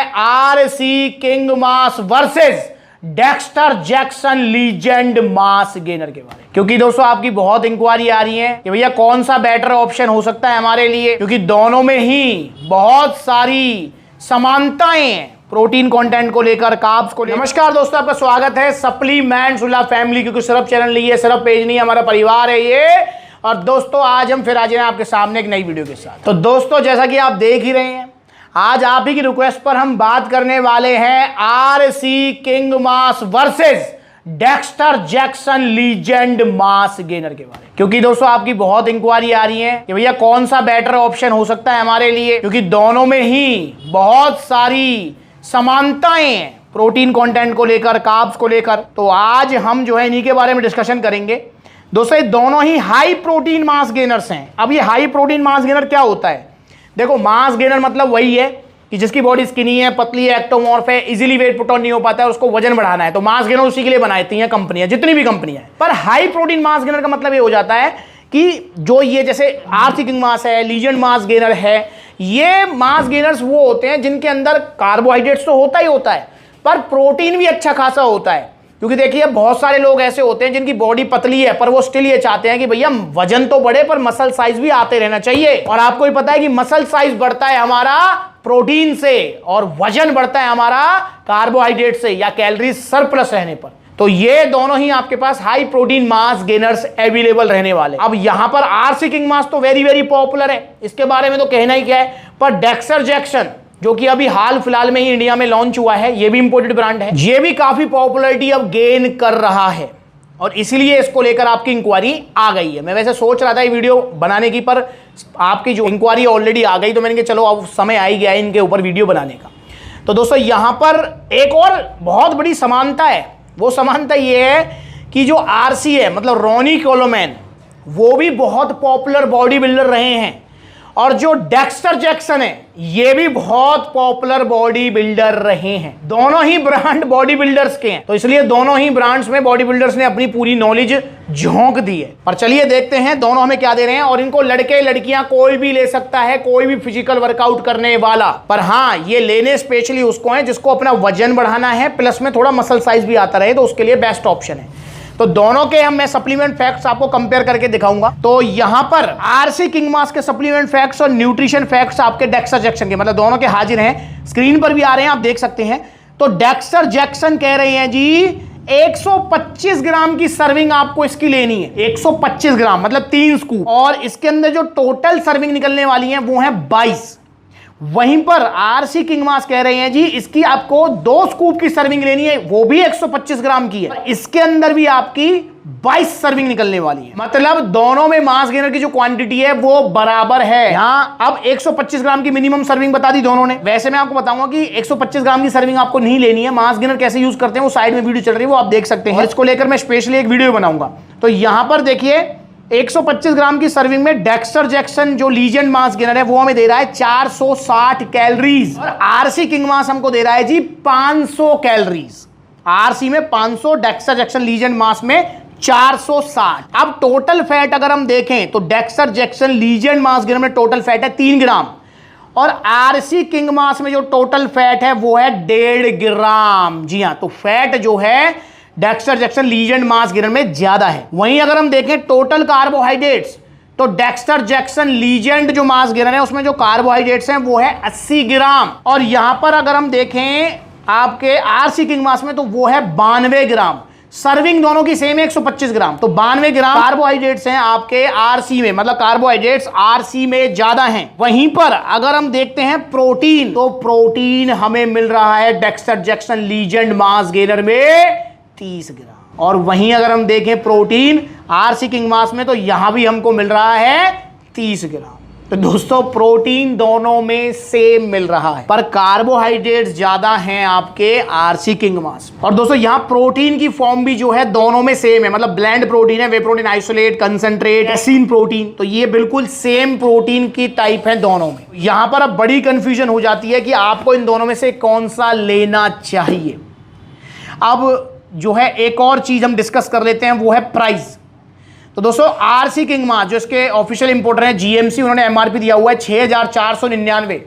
RC king mass versus Dexter Jackson legend mass gainer के बारे में, क्योंकि दोस्तों आपकी बहुत इंक्वायरी आ रही है कि भैया कौन सा बेटर ऑप्शन हो सकता है हमारे लिए, क्योंकि दोनों में ही बहुत सारी समानताएं हैं प्रोटीन कंटेंट को लेकर, कार्ब्स को लेकर। नमस्कार दोस्तों, आपका स्वागत है सप्लीमेंट्स उल्लाह फैमिली, क्योंकि सिर्फ चैनल नहीं है, सिर्फ पेज नहीं है, हमारा परिवार है ये। और दोस्तों आज हम फिर आ जाए आपके सामने एक नई वीडियो के साथ। तो दोस्तों जैसा कि आप देख ही रहे हैं, आज आप ही की रिक्वेस्ट पर हम बात करने वाले हैं RC king mass versus Dexter Jackson legend mass gainer के बारे में, क्योंकि दोस्तों आपकी बहुत इंक्वायरी आ रही है कि भैया कौन सा बेटर ऑप्शन हो सकता है हमारे लिए, क्योंकि दोनों में ही बहुत सारी समानताएं हैं प्रोटीन कंटेंट को लेकर, कार्ब्स को लेकर। तो आज हम जो है इन्हीं के बारे में डिस्कशन करेंगे। दोस्तों ये दोनों ही हाई प्रोटीन मास गेनर्स हैं। अब ये हाई प्रोटीन मास गेनर क्या होता है? देखो, मास गेनर मतलब वही है कि जिसकी बॉडी स्किनी है, पतली है, एक्टोमॉर्फ है, इजीली वेट पुट ऑन नहीं हो पाता है, उसको वजन बढ़ाना है, तो मास गेनर उसी के लिए बनाती हैं कंपनियां, जितनी भी कंपनियां हैं। पर हाई प्रोटीन मास गेनर का मतलब ये हो जाता है कि जो ये जैसे आरसी किंग मास है, लीजेंड मास गेनर है, ये मास गेनर्स वो होते हैं जिनके अंदर कार्बोहाइड्रेट्स तो होता ही होता है, पर प्रोटीन भी अच्छा खासा होता है। क्योंकि देखिए बहुत सारे लोग ऐसे होते हैं जिनकी बॉडी पतली है, पर वो स्टिल ये चाहते हैं कि भैया वजन तो बढ़े पर मसल साइज भी आते रहना चाहिए। और आपको ही पता है कि मसल साइज बढ़ता है हमारा प्रोटीन से और वजन बढ़ता है हमारा कार्बोहाइड्रेट से या कैलोरी सरप्लस रहने पर। तो ये दोनों ही आपके पास high protein mass gainers available रहने वाले। अब यहां पर आरसी किंग मास तो वेरी वेरी पॉपुलर है, इसके बारे में तो कहना ही क्या है। पर डेक्स्टर जैक्सन जो कि अभी हाल फिलहाल में ही इंडिया में लॉन्च हुआ है, ये भी इंपोर्टेड ब्रांड है, ये भी काफी पॉपुलैरिटी अब गेन कर रहा है और इसीलिए इसको लेकर आपकी इंक्वायरी आ गई है। मैं वैसे सोच रहा था ये वीडियो बनाने की, पर आपकी जो इंक्वायरी ऑलरेडी आ गई तो मैंने कहा चलो अब समय आ ही गया है इनके ऊपर वीडियो बनाने का। तो दोस्तों यहां पर एक और बहुत बड़ी समानता है। वो समानता ये है कि जो आरसी है मतलब रॉनी कोलोमैन, वो भी बहुत पॉपुलर बॉडी बिल्डर रहे हैं, और जो डेक्स्टर जैक्सन है ये भी बहुत पॉपुलर बॉडी बिल्डर रहे हैं। दोनों ही ब्रांड बॉडी बिल्डर्स के हैं, तो इसलिए दोनों ही ब्रांड्स में बॉडी बिल्डर्स ने अपनी पूरी नॉलेज झोंक दी है। पर चलिए देखते हैं दोनों हमें क्या दे रहे हैं। और इनको लड़के लड़कियां कोई भी ले सकता है, कोई भी फिजिकल वर्कआउट करने वाला। पर हाँ, ये लेने स्पेशली उसको है जिसको अपना वजन बढ़ाना है, प्लस में थोड़ा मसल साइज भी आता रहे, तो उसके लिए बेस्ट ऑप्शन है। तो दोनों के मैं सप्लीमेंट फैक्ट्स आपको कंपेयर करके दिखाऊंगा। तो यहां पर आरसी किंग मास के सप्लीमेंट फैक्ट्स और न्यूट्रिशन फैक्ट्स आपके डेक्स्टर जैक्सन के, मतलब दोनों के हाजिर हैं, स्क्रीन पर भी आ रहे हैं, आप देख सकते हैं। तो डेक्स्टर जैक्सन कह रहे हैं जी 125 ग्राम की सर्विंग आपको इसकी लेनी है। 125 ग्राम मतलब 3 स्कूप, और इसके अंदर जो टोटल सर्विंग निकलने वाली है वो है 22। वहीं पर आरसी किंग मास कह रहे हैं जी इसकी आपको 2 स्कूप की सर्विंग लेनी है, वो भी 125 ग्राम की है, इसके अंदर भी आपकी 22 सर्विंग निकलने वाली है। मतलब दोनों में मास गेनर की जो क्वांटिटी है वो बराबर है। यहां अब 125 ग्राम की मिनिमम सर्विंग बता दी दोनों ने। वैसे मैं आपको बताऊंगा कि 125 ग्राम की सर्विंग आपको नहीं लेनी है। मास गेनर कैसे यूज करते हैं वो साइड में वीडियो चल रही है, वो आप देख सकते हैं। इसको लेकर मैं स्पेशली एक वीडियो बनाऊंगा। तो यहां पर देखिए 125 ग्राम की सर्विंग में डेक्स्टर जैक्सन जो लीजेंड मास गेनर है वो हमें दे रहा है 460 कैलोरीज, और आरसी किंग मास हमको दे रहा है जी 500 कैलोरीज। आरसी में 500, डेक्स्टर जैक्सन लीजेंड मास में 460। अब टोटल फैट अगर हम देखें तो Dexter Jackson legend mass gainer में टोटल फैट है 3 ग्राम, और आरसी किंग मास में जो टोटल फैट है वो है 1.5 ग्राम। जी हाँ, तो फैट जो है Dexter Jackson legend mass gainer में ज्यादा है। वहीं अगर हम देखें टोटल कार्बोहाइड्रेट्स, तो डेक्स्टर जैक्सन लीजेंड जो मास गेनर है उसमें जो कार्बोहाइड्रेट्स हैं वो है 80 ग्राम, और यहां पर अगर हम देखें आपके आरसी किंग मास में तो वो है 92 ग्राम। सर्विंग दोनों की सेम है 125 ग्राम, तो 92 ग्राम कार्बोहाइड्रेट्स हैं आपके आरसी में, मतलब कार्बोहाइड्रेट्स आरसी में ज्यादा हैं। वहीं पर अगर हम देखते हैं प्रोटीन, तो प्रोटीन हमें मिल रहा है Dexter Jackson legend mass gainer में 30 ग्राम, और वहीं अगर हम देखें प्रोटीन आरसी किंग मास में तो यहां भी हमको मिल रहा है 30 ग्राम। तो दोस्तों प्रोटीन दोनों में सेम मिल रहा है, पर कार्बोहाइड्रेट्स ज्यादा हैं आपके आरसी किंग मास। और दोस्तों यहां प्रोटीन की फॉर्म भी जो है दोनों में सेम है, मतलब ब्लेंड प्रोटीन है, whey protein isolate, concentrate, casein protein, तो ये बिल्कुल सेम प्रोटीन की टाइप है दोनों में। यहां पर अब बड़ी कंफ्यूजन हो जाती है कि आपको इन दोनों में से कौन सा लेना चाहिए। अब जो है एक और चीज हम डिस्कस कर लेते हैं, वो है प्राइस। तो दोस्तों आरसी किंग मास जो इसके ऑफिशियल इंपोर्टर है जीएमसी, उन्होंने एमआरपी दिया हुआ है 6499,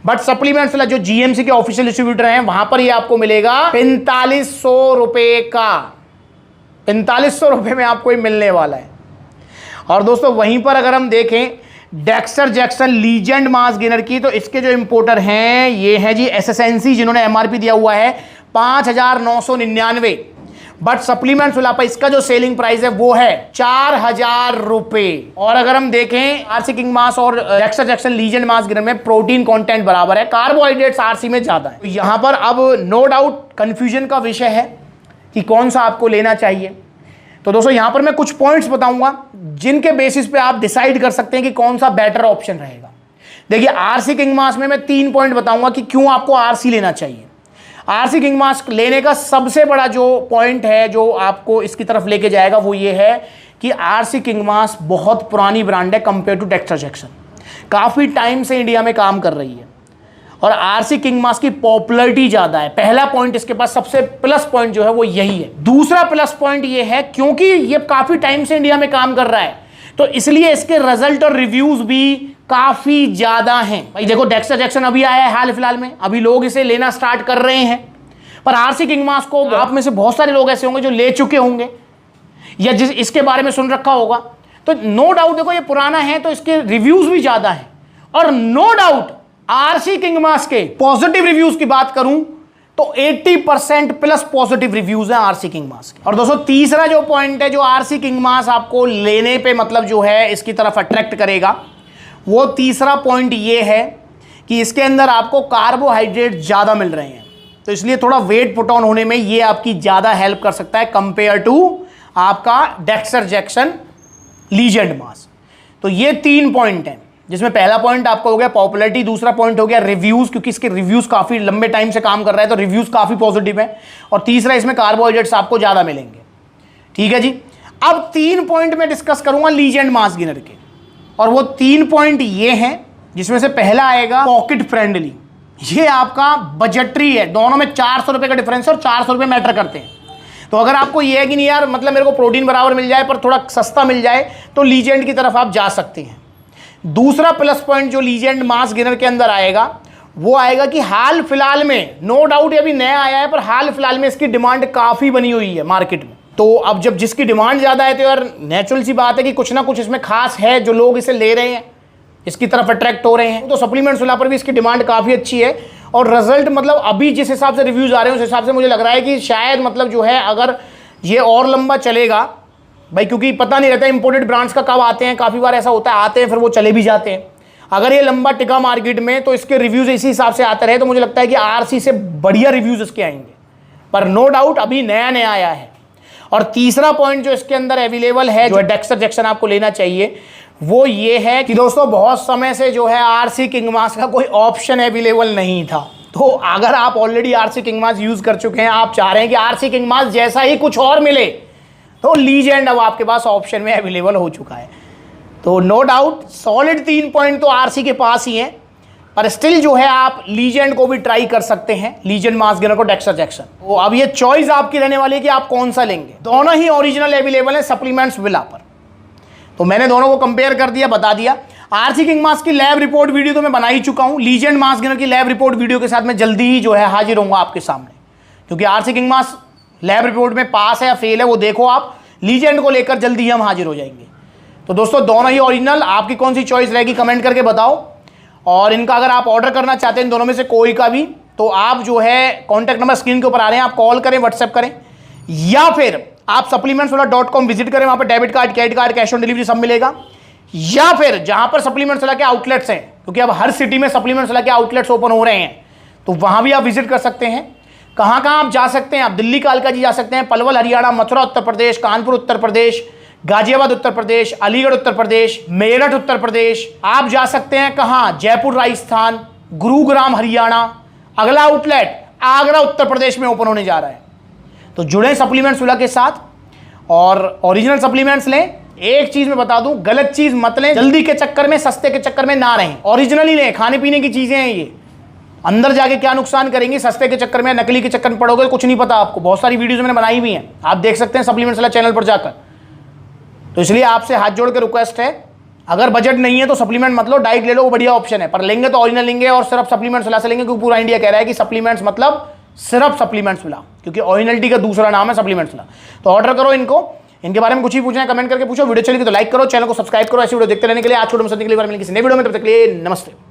बट सप्लीमेंट्स जो जीएमसी के ऑफिशियल डिस्ट्रीब्यूटर हैं वहां पर ये आपको मिलेगा 4500 रुपए का। 4500 रुपए में आपको ये मिलने वाला है। और दोस्तों वहीं पर अगर हम देखें Dexter Jackson legend mass gainer की, तो इसके जो इंपोर्टर हैं ये है जी एसएसएनसी, जिन्होंने एमआरपी दिया हुआ है 5999, बट सप्लीमेंट्स वाला पर इसका जो सेलिंग प्राइस है वो है 4000 रुपए। और अगर हम देखें आरसी किंग मास और Dexter Jackson legend mass gainer में प्रोटीन कंटेंट बराबर है, कार्बोहाइड्रेट्स आरसी में ज्यादा है। तो यहां पर अब नो डाउट कंफ्यूजन का विषय है कि कौन सा आपको लेना चाहिए। तो दोस्तों यहां पर मैं कुछ पॉइंट्स बताऊंगा जिनके बेसिस पे आप डिसाइड कर सकते हैं कि कौन सा बेटर ऑप्शन रहेगा। देखिए आरसी किंग मास में मैं 3 पॉइंट बताऊंगा कि क्यों आपको आरसी लेना चाहिए। आरसी किंग मास लेने का सबसे बड़ा जो पॉइंट है जो आपको इसकी तरफ लेके जाएगा वो ये है कि आरसी किंग मास बहुत पुरानी ब्रांड है कंपेयर टू डेक्स्टर जैक्सन, काफी टाइम से इंडिया में काम कर रही है और आरसी किंग मास की पॉपुलैरिटी ज्यादा है। पहला पॉइंट इसके पास सबसे प्लस पॉइंट जो है वो यही है। दूसरा प्लस पॉइंट ये है क्योंकि ये काफी टाइम से इंडिया में काम कर रहा है तो इसलिए इसके रिजल्ट और रिव्यूज भी काफी ज्यादा हैं। भाई देखो डेक्स्टर जैक्सन अभी आया है हाल फिलहाल में, अभी लोग इसे लेना स्टार्ट कर रहे हैं, पर आरसी किंग मास को आप में से बहुत सारे लोग ऐसे होंगे जो ले चुके होंगे या जिस इसके बारे में सुन रखा होगा। तो नो डाउट देखो ये पुराना है तो इसके रिव्यूज भी ज्यादा है। और नो डाउट आरसी किंग मास के पॉजिटिव रिव्यूज की बात करूं तो 80% प्लस पॉजिटिव रिव्यूज हैं आरसी किंग मास के। और दोस्तों तीसरा जो पॉइंट है जो आरसी किंग मास आपको लेने पे मतलब जो है इसकी तरफ अट्रैक्ट करेगा, वो तीसरा पॉइंट ये है कि इसके अंदर आपको कार्बोहाइड्रेट ज्यादा मिल रहे हैं, तो इसलिए थोड़ा वेट पुट ऑन होने में ये आपकी ज्यादा हेल्प कर सकता है कंपेयर टू आपका डेक्स्टर जैक्सन लीजेंड मास। तो ये 3 पॉइंट हैं जिसमें पहला पॉइंट आपका हो गया पॉपुलैरिटी, दूसरा पॉइंट हो गया रिव्यूज क्योंकि इसके रिव्यूज काफी लंबे टाइम से काम कर रहा है तो रिव्यूज काफी पॉजिटिव है, और तीसरा इसमें कार्बोहाइड्रेट्स आपको ज्यादा मिलेंगे। ठीक है जी। अब 3 पॉइंट मैं डिस्कस करूंगा लीजेंड मास गेनर के, और वो 3 पॉइंट ये हैं जिसमें से पहला आएगा पॉकेट फ्रेंडली। ये आपका बजटरी है, दोनों में 400 रुपए का डिफरेंस है और 400 रुपए मैटर करते हैं। तो अगर आपको ये है कि नहीं यार मतलब मेरे को प्रोटीन बराबर मिल जाए पर थोड़ा सस्ता मिल जाए तो लीजेंड की तरफ आप जा सकते हैं। दूसरा प्लस पॉइंट जो लीजेंड मास गेनर के अंदर आएगा वो आएगा कि हाल फिलहाल में, नो डाउट ये अभी नया आया है पर हाल फिलहाल में इसकी डिमांड काफी बनी हुई है मार्केट में। तो अब जब जिसकी डिमांड ज्यादा है तो यार नेचुरल सी बात है कि कुछ ना कुछ इसमें खास है जो लोग इसे ले रहे हैं, इसकी तरफ अट्रैक्ट हो रहे हैं। तो सप्लीमेंट्स वाला पर भी इसकी डिमांड काफी अच्छी है और रिजल्ट मतलब अभी जिस हिसाब से रिव्यूज आ रहे हैं उस हिसाब से मुझे लग रहा है कि शायद मतलब जो है अगर ये और लंबा चलेगा भाई, क्योंकि पता नहीं रहता इंपोर्टेड ब्रांड्स का कब आते हैं, काफी बार ऐसा होता है आते हैं फिर वो चले भी जाते हैं। अगर ये लंबा टिका मार्केट में तो इसके रिव्यूज इसी हिसाब से आते रहे तो मुझे लगता है कि आरसी से बढ़िया रिव्यूज इसके आएंगे, पर नो डाउट अभी नया नया आया है। और तीसरा पॉइंट जो इसके अंदर अवेलेबल है जो डेक्स्टर जैक्सन आपको लेना चाहिए वो ये है कि दोस्तों बहुत समय से जो है आरसी किंग मास का कोई ऑप्शन अवेलेबल नहीं था। तो अगर आप ऑलरेडी आरसी किंग मास यूज कर चुके हैं, आप चाह रहे हैं कि आरसी किंग मास जैसा ही कुछ और मिले, तो लीजेंड अब आपके पास ऑप्शन में अवेलेबल हो चुका है। तो नो डाउट सॉलिड 3 पॉइंट तो आरसी के पास ही हैं, पर स्टिल जो है आप लीजेंड को भी ट्राई कर सकते हैं, लीजेंड मास गेनर को डेक्स्टर जैक्सन। तो अब ये चॉइस आपकी रहने वाली है कि आप कौन सा लेंगे। दोनों ही ओरिजिनल अवेलेबल है सप्लीमेंट्स विला पर, तो मैंने दोनों को कंपेयर कर दिया, बता दिया। आरसी किंग मास की लैब रिपोर्ट वीडियो तो मैं बना ही चुका हूं, लीजेंड मास गेनर की लैब रिपोर्ट वीडियो के साथ मैं जल्दी ही जो है हाजिर होऊंगा आपके सामने, क्योंकि आरसी किंग मास लैब रिपोर्ट में पास है या फेल है वो देखो आप, लीजेंड को लेकर जल्दी ही हम हाजिर हो जाएंगे। तो दोस्तों दोनों ही ओरिजिनल, आपकी कौन सी चॉइस रहेगी कमेंट करके बताओ। और इनका अगर आप ऑर्डर करना चाहते हैं इन दोनों में से कोई का भी, तो आप जो है कॉन्टैक्ट नंबर स्क्रीन के ऊपर आ रहे हैं, आप कॉल करें, व्हाट्सएप करें, या फिर आप supplementswala.com विजिट करें, वहां पर debit card, credit card, cash on delivery सब मिलेगा। या फिर जहां पर सप्लीमेंट्स वाला के आउटलेट्स हैं, क्योंकि अब हर सिटी में सप्लीमेंट्स वाला के आउटलेट्स ओपन हो रहे हैं, तो वहां भी आप विजिट कर सकते हैं। कहां कहां आप जा सकते हैं, आप दिल्ली कालका जी जा सकते हैं, पलवल हरियाणा, मथुरा उत्तर प्रदेश, कानपुर उत्तर प्रदेश, गाजियाबाद उत्तर प्रदेश, अलीगढ़ उत्तर प्रदेश, मेरठ उत्तर प्रदेश। आप जा सकते हैं कहां, जयपुर राजस्थान, गुरुग्राम हरियाणा। अगला आउटलेट आगरा उत्तर प्रदेश में ओपन होने जा रहा है। तो जुड़े सप्लीमेंट्स वाला के साथ और ओरिजिनल सप्लीमेंट्स लें। एक चीज मैं बता दूं, गलत चीज मत लें, जल्दी के चक्कर में, सस्ते के चक्कर में ना रहें, ओरिजिनल ही लें। खाने पीने की चीजें हैं ये, अंदर जाके क्या नुकसान करेंगे, सस्ते के चक्कर में, नकली के चक्कर में पड़ोगे कुछ नहीं पता आपको। बहुत सारी वीडियोस मैंने बनाई हुई हैं, आप देख सकते हैं सप्लीमेंट्स वाला चैनल पर जाकर। तो इसलिए आपसे हाथ जोड़ के रिक्वेस्ट है, अगर बजट नहीं है तो सप्लीमेंट मत लो, डाइट ले लो, वो बढ़िया ऑप्शन है, पर लेंगे तो ओरिजिनल लेंगे और सिर्फ सप्लीमेंट्स ला से लेंगे, क्योंकि पूरा इंडिया कह रहा है कि सप्लीमेंट्स मतलब सिर्फ सप्लीमेंट्स मिला, क्योंकि ओरिजिनलिटी का दूसरा नाम है सप्लीमेंट्स मिला। तो ऑर्डर करो इनको, इनके बारे में कुछ भी पूछना है कमेंट करके पूछो, वीडियो चलेगी तो लाइक करो, चैनल को सब्सक्राइब करो ऐसी वीडियो देखते रहने के लिए। आज छोटे में के लिए मिलेंगे किसी नए वीडियो में, तब तक के लिए नमस्ते।